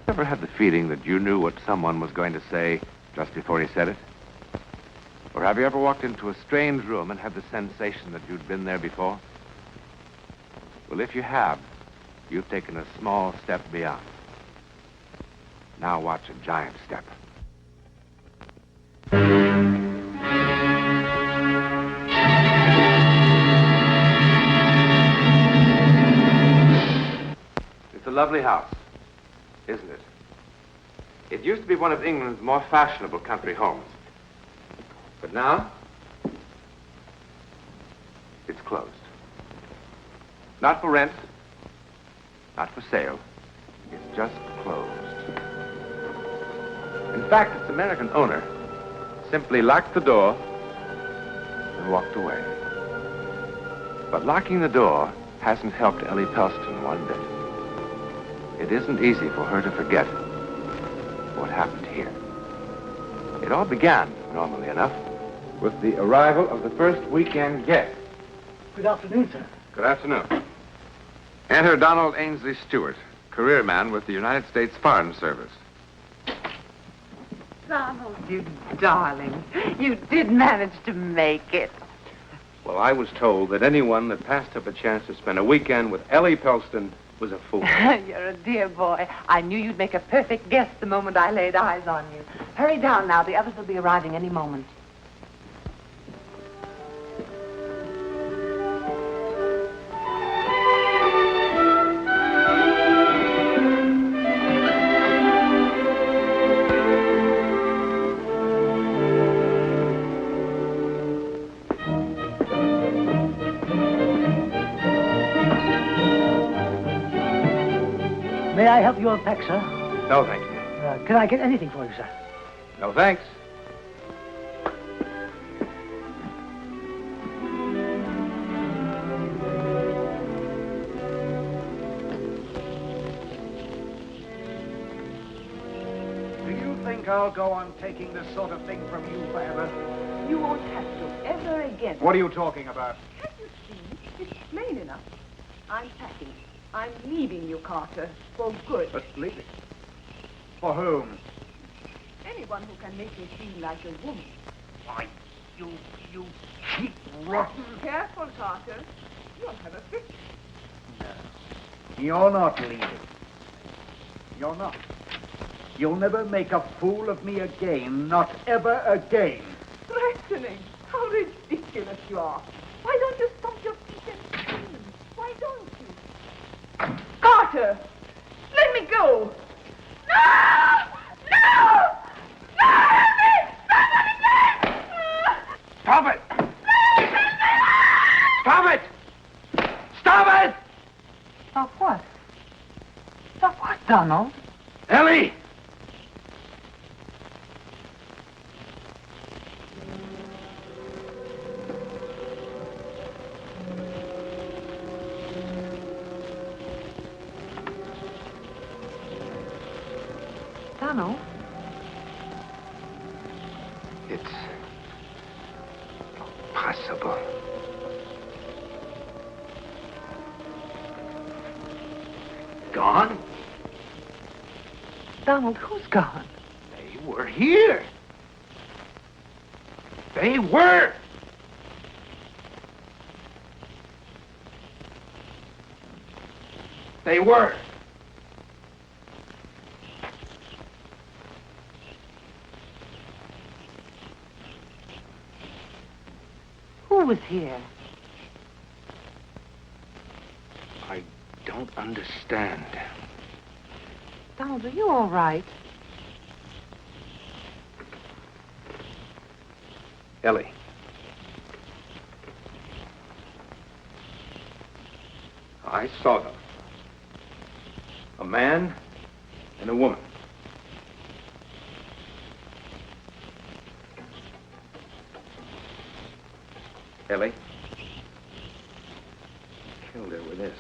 Ever had the feeling that you knew what someone was going to say just before he said it? Or have you ever walked into a strange room and had the sensation that you'd been there before? Well, if you have, you've taken a small step beyond. Now watch a giant step. It's a lovely house, isn't it? It used to be one of England's more fashionable country homes. But now, it's closed. Not for rent, not for sale. It's just closed. In fact, its American owner simply locked the door and walked away. But locking the door hasn't helped Ellie Pelston one bit. It isn't easy for her to forget what happened here. It all began, normally enough, with the arrival of the first weekend guest. Good afternoon, sir. Good afternoon. Enter Donald Ainsley Stewart, career man with the United States Foreign Service. Donald, you darling. You did manage to make it. Well, I was told that anyone that passed up a chance to spend a weekend with Ellie Pelston was a fool. You're a dear boy. I knew you'd make a perfect guest the moment I laid eyes on you. Hurry down now. The others will be arriving any moment. May I help you unpack, sir? No, thank you. Can I get anything for you, sir? No, thanks. Do you think I'll go on taking this sort of thing from you forever? You won't have to ever again. What are you talking about? Can't you see? It's plain enough. I'm packing. I'm leaving you, Carter, for good. But leave it. For whom? Anyone who can make me feel like a woman. Why, you cheap, rotten... Careful, Carter. You'll have a fit. No. You're not leaving. You're not. You'll never make a fool of me again. Not ever again. Threatening. How ridiculous you are. Why don't you stomp your feet and scream? Why don't you? Carter! Let me go! No! No! No! Help me! Somebody please! Stop it! Stop it! Stop it! Stop what? Stop what, Donald? Ellie! Donald? It's possible. Gone? Donald, who's gone? They were here. They were. They were. Who was here? I don't understand. Donald, are you all right? Ellie. I saw them. A man and a woman. Ellie. Killed her with this.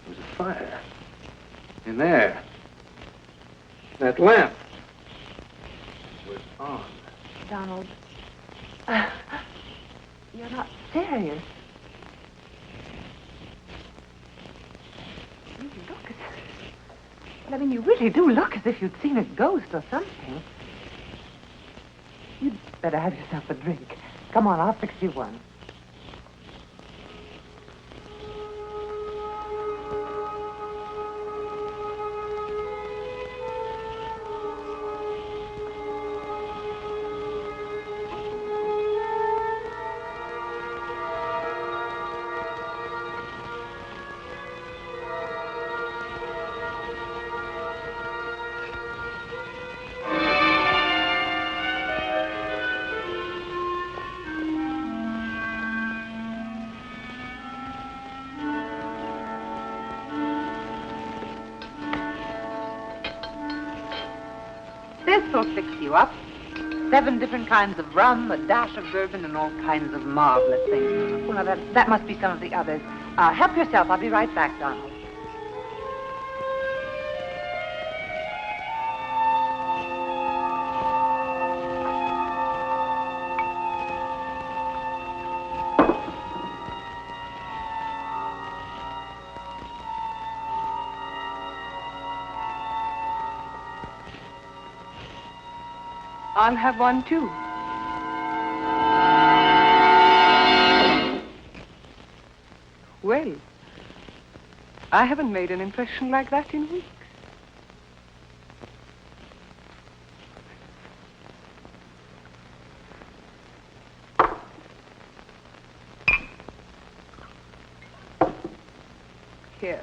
There was a fire. In there. That lamp was on. Donald, you're not serious. I mean, you really do look as if you'd seen a ghost or something. You'd better have yourself a drink. Come on, I'll fix you one. This will fix you up. 7 different kinds of rum, a dash of bourbon, and all kinds of marvelous things. Well, now, that must be some of the others. Help yourself. I'll be right back, Donald. I'll have one, too. Well, I haven't made an impression like that in weeks. Here,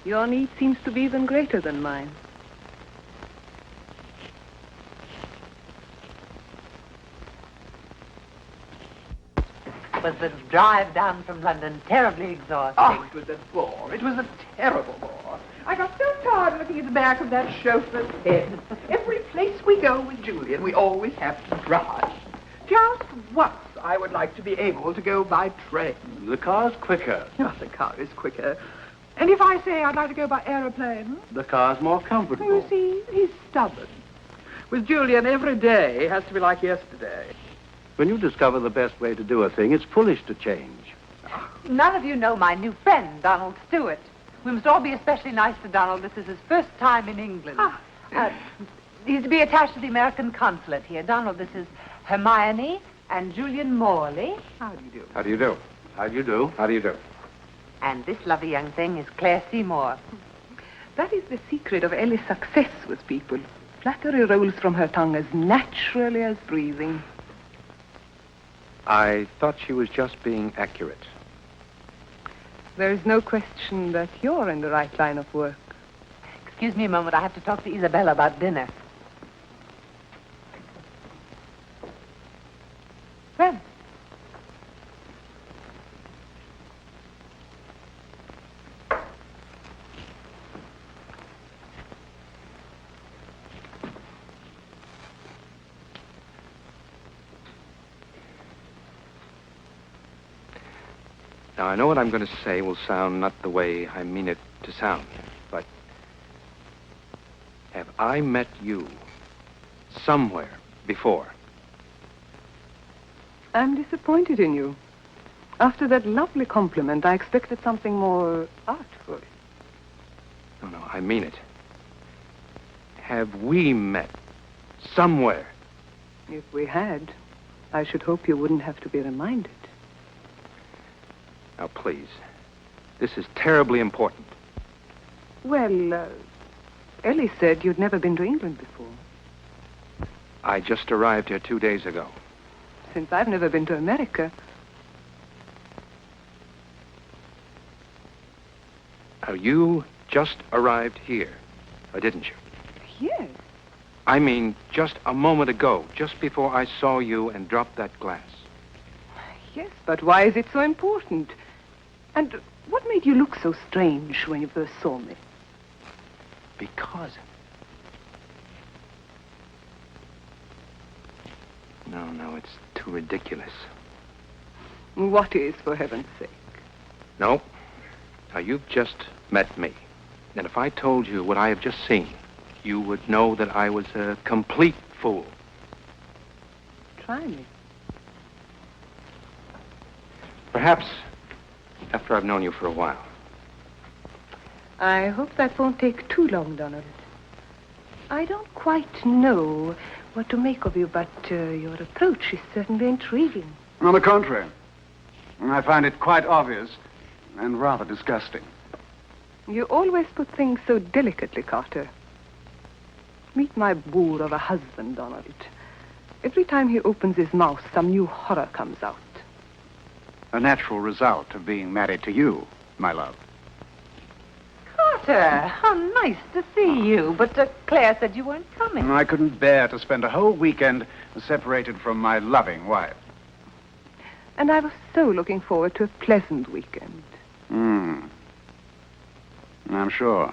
your need seems to be even greater than mine. Was the drive down from London terribly exhausting? Oh, it was a bore. It was a terrible bore. I got so tired looking at the back of that chauffeur's head. Every place we go with Julian, we always have to drive. Just once I would like to be able to go by train. The car's quicker. Oh, the car is quicker. And if I say I'd like to go by aeroplane? The car's more comfortable. You see, he's stubborn. With Julian, every day has to be like yesterday. When you discover the best way to do a thing, it's foolish to change. None of you know my new friend, Donald Stewart. We must all be especially nice to Donald. This is his first time in England. He's to be attached to the American consulate here. Donald, this is Hermione and Julian Morley. How do you do? How do you do? How do you do? How do you do? And this lovely young thing is Claire Seymour. That is the secret of Ellie's success with people. Flattery rolls from her tongue as naturally as breathing. I thought she was just being accurate. There is no question that you're in the right line of work. Excuse me a moment. I have to talk to Isabella about dinner. Fred. Now, I know what I'm going to say will sound not the way I mean it to sound, but have I met you somewhere before? I'm disappointed in you. After that lovely compliment, I expected something more artful. No, I mean it. Have we met somewhere? If we had, I should hope you wouldn't have to be reminded. Now, please. This is terribly important. Well, Ellie said you'd never been to England before. I just arrived here 2 days ago. Since I've never been to America. Now, you just arrived here, or didn't you? Yes. I mean, just a moment ago, just before I saw you and dropped that glass. Yes, but why is it so important? And what made you look so strange when you first saw me? Because... No, it's too ridiculous. What is, for heaven's sake? No. Now, you've just met me. And if I told you what I have just seen, you would know that I was a complete fool. Try me. Perhaps after I've known you for a while. I hope that won't take too long, Donald. I don't quite know what to make of you, but your approach is certainly intriguing. On the contrary, I find it quite obvious and rather disgusting. You always put things so delicately, Carter. Meet my boor of a husband, Donald. Every time he opens his mouth, some new horror comes out. A natural result of being married to you, my love. Carter, how nice to see you. But Claire said you weren't coming. I couldn't bear to spend a whole weekend separated from my loving wife. And I was so looking forward to a pleasant weekend. I'm sure.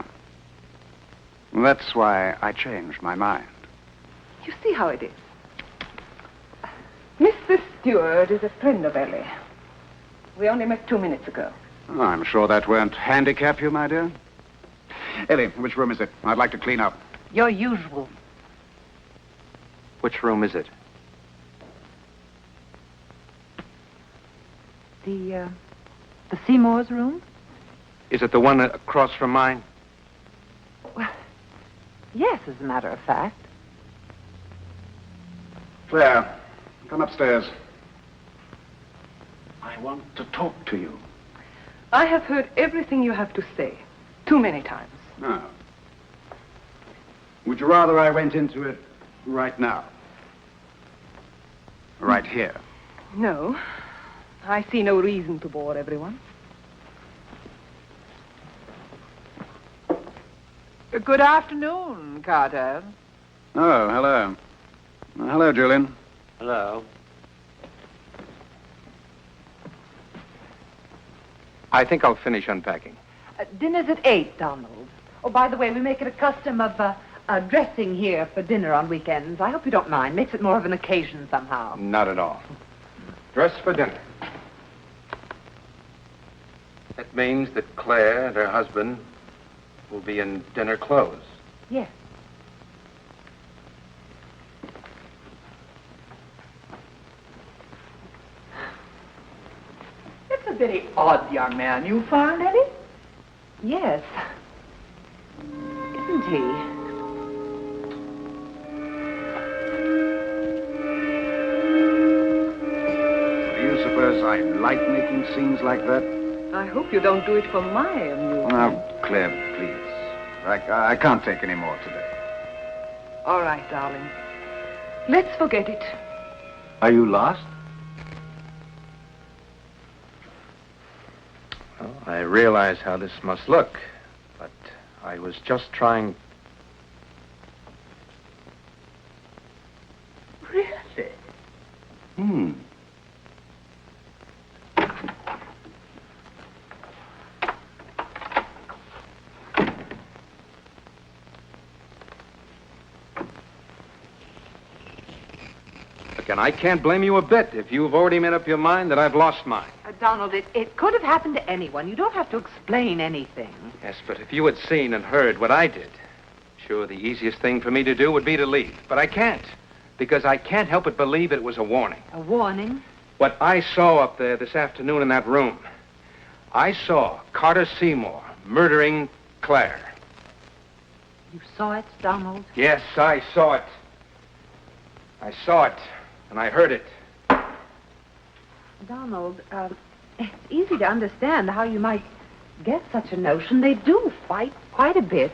That's why I changed my mind. You see how it is. Mr. Stewart is a friend of Ellie. We only met 2 minutes ago. Oh, I'm sure that won't handicap you, my dear. Ellie, which room is it? I'd like to clean up. Your usual. Which room is it? The Seymour's room? Is it the one across from mine? Well, yes, as a matter of fact. Claire, come upstairs. I want to talk to you. I have heard everything you have to say. Too many times. No. Would you rather I went into it right now? Right here? No. I see no reason to bore everyone. Good afternoon, Carter. Oh, hello. Hello, Julian. Hello. I think I'll finish unpacking. Dinner's at 8, Donald. Oh, by the way, we make it a custom of dressing here for dinner on weekends. I hope you don't mind. Makes it more of an occasion somehow. Not at all. Dress for dinner. That means that Claire and her husband will be in dinner clothes. Yes. It's a very odd young man you found, Ellie. Yes. Isn't he? Do you suppose I like making scenes like that? I hope you don't do it for my amusement. Now, Claire, please. I can't take any more today. All right, darling. Let's forget it. Are you lost? Well, I realize how this must look, but I was just trying... Really? And I can't blame you a bit if you've already made up your mind that I've lost mine. Donald, it could have happened to anyone. You don't have to explain anything. Yes, but if you had seen and heard what I did, sure, the easiest thing for me to do would be to leave. But I can't, because I can't help but believe it was a warning. A warning? What I saw up there this afternoon in that room, I saw Carter Seymour murdering Claire. You saw it, Donald? Yes, I saw it. I saw it, and I heard it. Donald, it's easy to understand how you might get such a notion. They do fight quite a bit.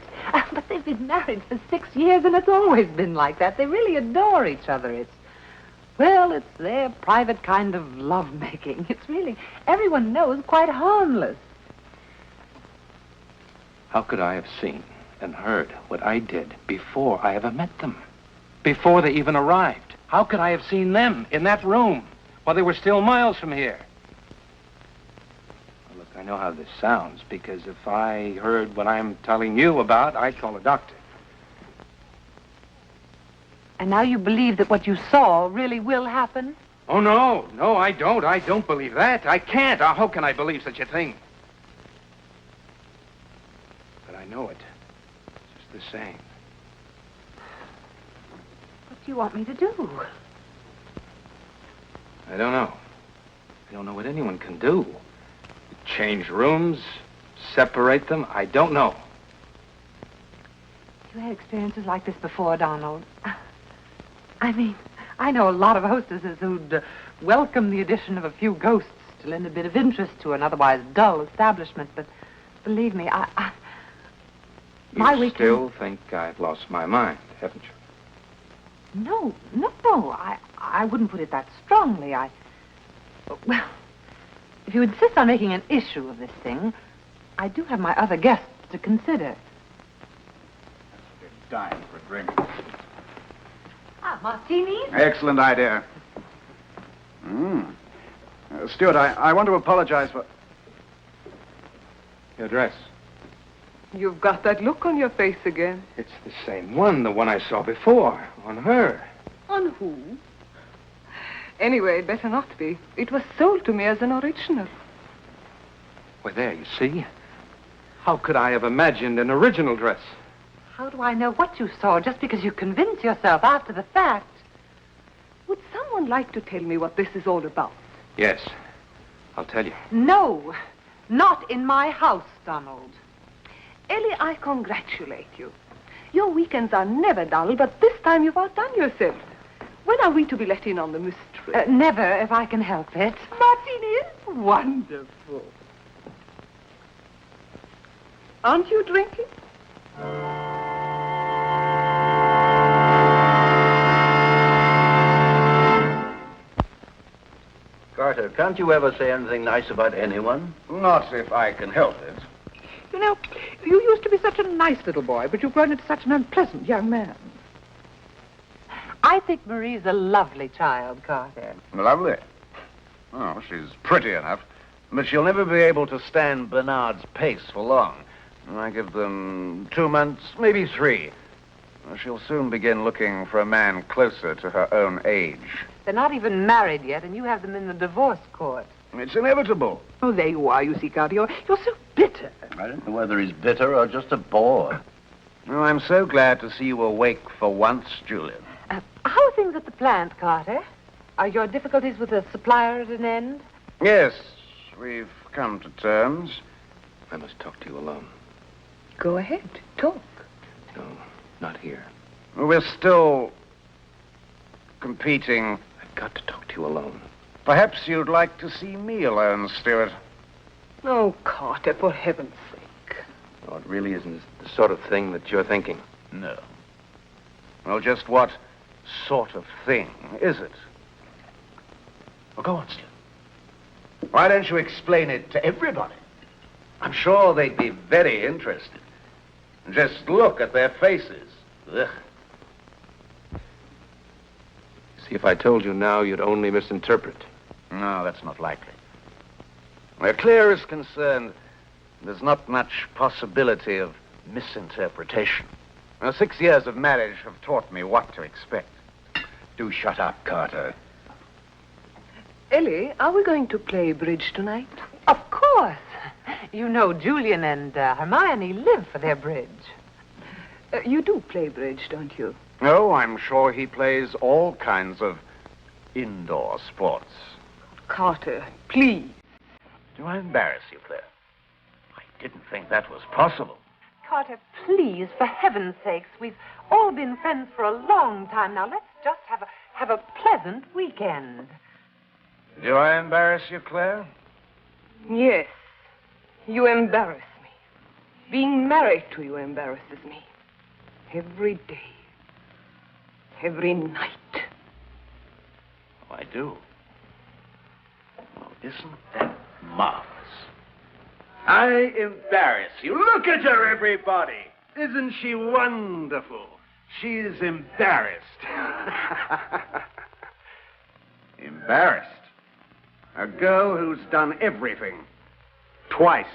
But they've been married for 6 years, and it's always been like that. They really adore each other. It's their private kind of lovemaking. It's really, everyone knows, quite harmless. How could I have seen and heard what I did before I ever met them? Before they even arrived? How could I have seen them in that room while they were still miles from here? Well, look, I know how this sounds, because if I heard what I'm telling you about, I'd call a doctor. And now you believe that what you saw really will happen? Oh, no, I don't. I don't believe that. I can't. How can I believe such a thing? But I know it. Just the same. What do you want me to do? I don't know. I don't know what anyone can do. Change rooms, separate them. I don't know. you had experiences like this before, Donald? I mean, I know a lot of hostesses who'd welcome the addition of a few ghosts to lend a bit of interest to an otherwise dull establishment, but believe me, my You weekend... still think I've lost my mind, haven't you? No. I wouldn't put it that strongly. Well, if you insist on making an issue of this thing, I do have my other guests to consider. Dine for a drink. Martinis? Excellent idea. Stuart, I want to apologize for... Your dress. You've got that look on your face again. It's the same one, the one I saw before, on her. On who? Anyway, it better not be. It was sold to me as an original. Well, there, you see. How could I have imagined an original dress? How do I know what you saw just because you convince yourself after the fact? Would someone like to tell me what this is all about? Yes, I'll tell you. No, not in my house, Donald. Ellie, I congratulate you. Your weekends are never dull, but this time you've outdone yourself. When are we to be let in on the mystery? Never, if I can help it. Martini is wonderful. Aren't you drinking? Carter, can't you ever say anything nice about anyone? Not if I can help it. You know, you used to be such a nice little boy, but you've grown into such an unpleasant young man. I think Marie's a lovely child, Carter. Lovely. Oh, she's pretty enough, but she'll never be able to stand Bernard's pace for long. I give them 2 months, maybe 3. She'll soon begin looking for a man closer to her own age. They're not even married yet, and you have them in the divorce court. It's inevitable. Oh, there you are, you see, Carter. You're so bitter. I don't know whether he's bitter or just a bore. Well, I'm so glad to see you awake for once, Julian. How are things at the plant, Carter? Are your difficulties with the supplier at an end? Yes, we've come to terms. I must talk to you alone. Go ahead, talk. No, not here. We're still competing. I've got to talk to you alone. Perhaps you'd like to see me alone, Stuart. Oh, Carter, for heaven's sake. No, it really isn't the sort of thing that you're thinking. No. Well, just what sort of thing is it? Well, go on, Stuart. Why don't you explain it to everybody? I'm sure they'd be very interested. Just look at their faces. Ugh. See, if I told you now, you'd only misinterpret. No, that's not likely. Where Claire is concerned, there's not much possibility of misinterpretation. Now, 6 years of marriage have taught me what to expect. Do shut up, Carter. Ellie, are we going to play bridge tonight? Of course. You know Julian and Hermione live for their bridge. You do play bridge, don't you? Oh, I'm sure he plays all kinds of indoor sports. Carter, please. Do I embarrass you, Claire? I didn't think that was possible. Carter, please, for heaven's sakes, we've all been friends for a long time now. Let's just have a pleasant weekend. Do I embarrass you, Claire? Yes, you embarrass me. Being married to you embarrasses me. Every day. Every night. Oh, I do. Oh, isn't that marvelous? I embarrass you. Look at her, everybody. Isn't she wonderful? She's embarrassed. Embarrassed? A girl who's done everything. Twice.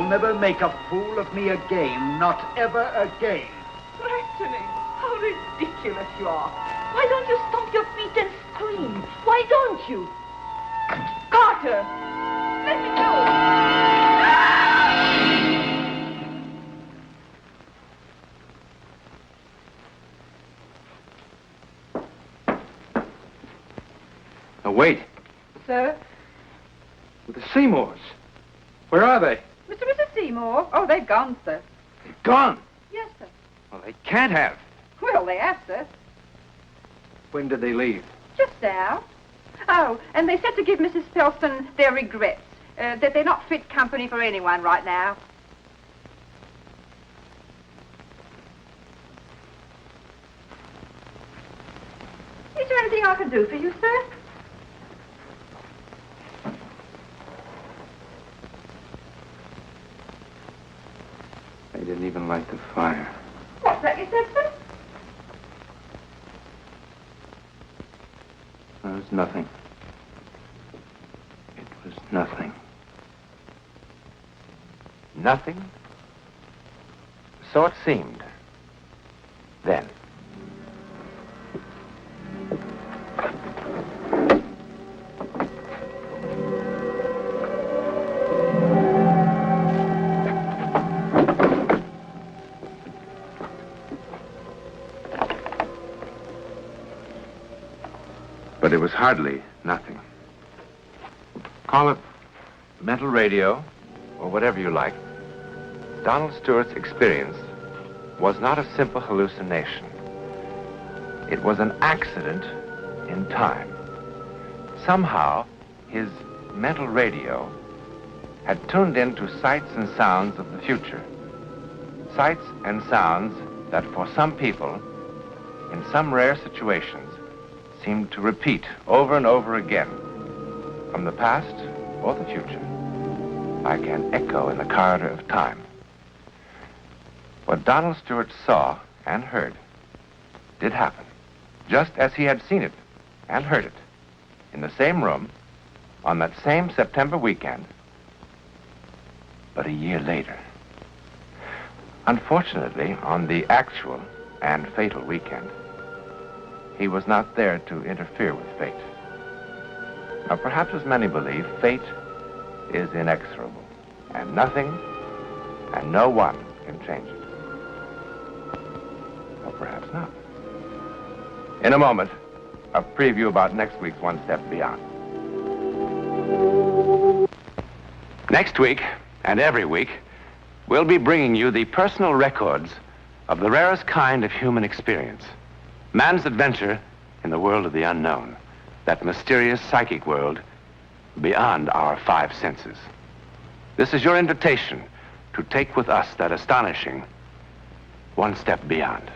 never make a fool of me again, not ever again. Threatening? How ridiculous you are. Why don't you stomp your feet and scream? Why don't you? Carter! Let me go! Now, wait. Sir? The Seymours. Where are they? Mr. and Mrs. Seymour? Oh, they've gone, sir. They've gone. Yes, sir. Well, they can't have. Well, they have, sir. When did they leave? Just now. Oh, and they said to give Mrs. Pelston their regrets, that they're not fit company for anyone right now. Is there anything I can do for you, sir? They didn't even light the fire. What's that you said, sir? It was nothing. It was nothing. Nothing? So it seemed. Then. But it was hardly nothing. Call it mental radio, or whatever you like. Donald Stewart's experience was not a simple hallucination. It was an accident in time. Somehow, his mental radio had tuned into sights and sounds of the future. Sights and sounds that for some people, in some rare situations, seemed to repeat over and over again, from the past or the future, like an echo in the corridor of time. What Donald Stewart saw and heard did happen, just as he had seen it and heard it, in the same room, on that same September weekend, but a year later. Unfortunately, on the actual and fatal weekend, he was not there to interfere with fate. Now, perhaps as many believe, fate is inexorable, and nothing and no one can change it. Or perhaps not. In a moment, a preview about next week's One Step Beyond. Next week, and every week, we'll be bringing you the personal records of the rarest kind of human experience. Man's adventure in the world of the unknown, that mysterious psychic world beyond our five senses. This is your invitation to take with us that astonishing one step beyond.